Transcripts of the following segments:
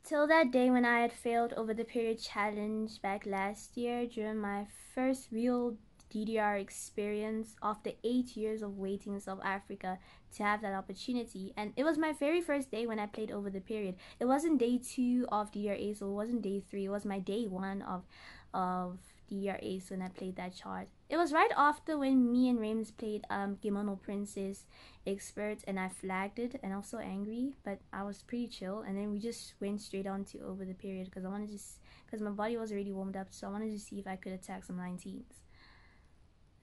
Till that day when I had failed over the period challenge back last year during my first real DDR experience after 8 years of waiting in South Africa to have that opportunity. And it was my very first day when I played over the period. It wasn't day 2 of DDR Ace, or it wasn't day 3, it was my day 1 of DDR Ace when I played that chart. It was right after when me and Rems played Kimono Princess Expert, and I flagged it, and I was so angry, but I was pretty chill, and then we just went straight on to over the period because I wanted to, because my body was already warmed up, so I wanted to see if I could attack some 19s.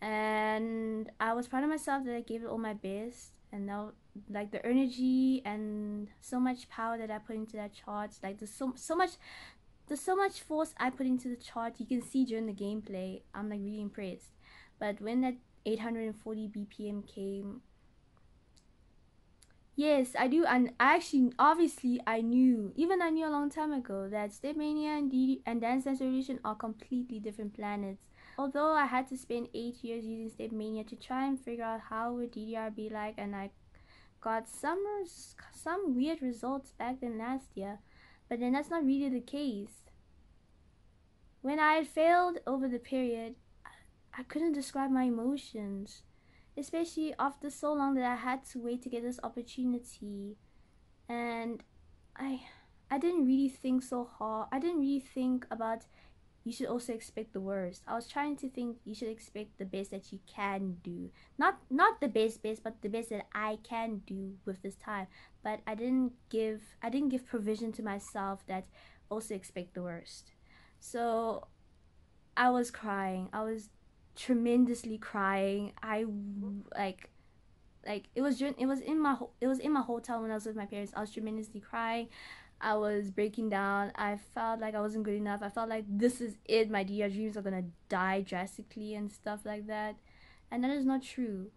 And I was proud of myself that I gave it all my best, and now like the energy and so much power that I put into that chart, like there's so much force I put into the chart. You can see during the gameplay, I'm like really impressed. But when that 840 BPM came, yes, I do, and I actually, obviously, I knew a long time ago that Step Mania and Dance Dance Revolution are completely different planets. Although I had to spend 8 years using Step Mania to try and figure out how would DDR be like, and I got some weird results back then last year, but then that's not really the case. When I had failed over the period, I couldn't describe my emotions, especially after so long that I had to wait to get this opportunity. And I didn't really think so hard. I didn't really think about you should also expect the worst. I was trying to think you should expect the best that you can do. Not the best, but the best that I can do with this time. But I didn't give provision to myself that also expect the worst. So I was crying. I was tremendously crying. I like it was in my hotel when I was with my parents. I was tremendously crying. I was breaking down. I felt like I wasn't good enough. I felt like this is it. My DDR dreams are gonna die drastically and stuff like that. And that is not true.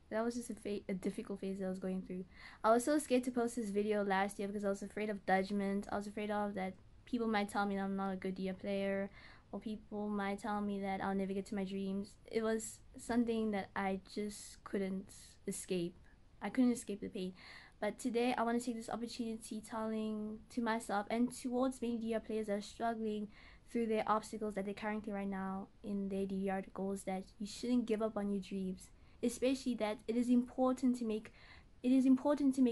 That was just a difficult phase that I was going through. I was so scared to post this video last year because I was afraid of judgment. I was afraid of that people might tell me that I'm not a good DDR player, or people might tell me that I'll never get to my dreams. It was something that I just couldn't escape. I couldn't escape the pain. But today I want to take this opportunity telling to myself and towards many DDR players that are struggling through their obstacles that they're currently right now in their DDR goals, that you shouldn't give up on your dreams. Especially that it is important to make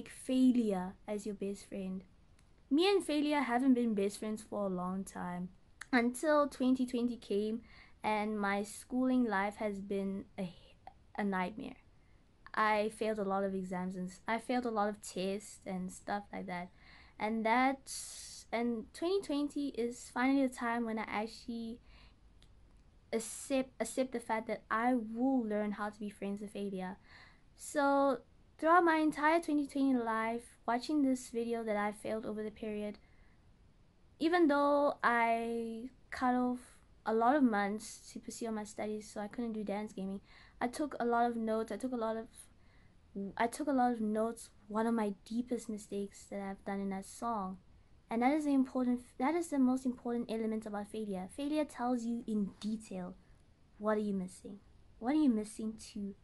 failure as your best friend. Me and failure haven't been best friends for a long time, until 2020 came, and my schooling life has been a nightmare. I failed a lot of exams and I failed a lot of tests and stuff like that. And 2020 is finally the time when I actually accept the fact that I will learn how to be friends with failure. So throughout my entire 2020 life, watching this video that I failed over the period, even though I cut off a lot of months to pursue my studies, so I couldn't do dance gaming, I took a lot of notes. I took a lot of notes. One of my deepest mistakes that I've done in that song, and that is the most important element about failure. Failure tells you in detail what are you missing. What are you missing to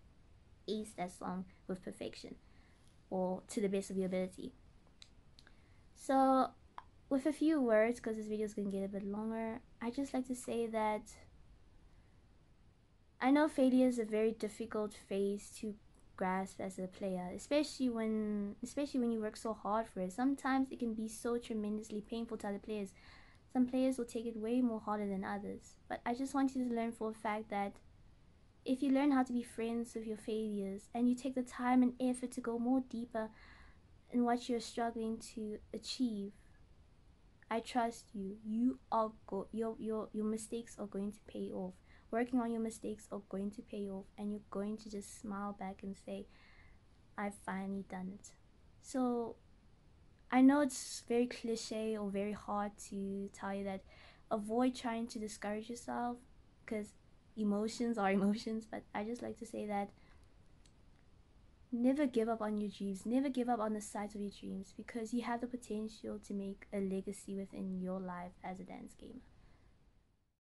ace that song with perfection, or to the best of your ability? So, with a few words, because this video is going to get a bit longer, I just like to say that I know failure is a very difficult phase to grasp as a player, especially when you work so hard for it. Sometimes it can be so tremendously painful to other players. Some players will take it way more harder than others. But I just want you to learn for a fact that if you learn how to be friends with your failures, and you take the time and effort to go more deeper in what you're struggling to achieve, I trust you. Your mistakes are going to pay off. Working on your mistakes are going to pay off, and you're going to just smile back and say, I've finally done it. So I know it's very cliche or very hard to tell you that avoid trying to discourage yourself, because emotions are emotions, but I just like to say that never give up on your dreams. Never give up on the sight of your dreams, because you have the potential to make a legacy within your life as a dance gamer.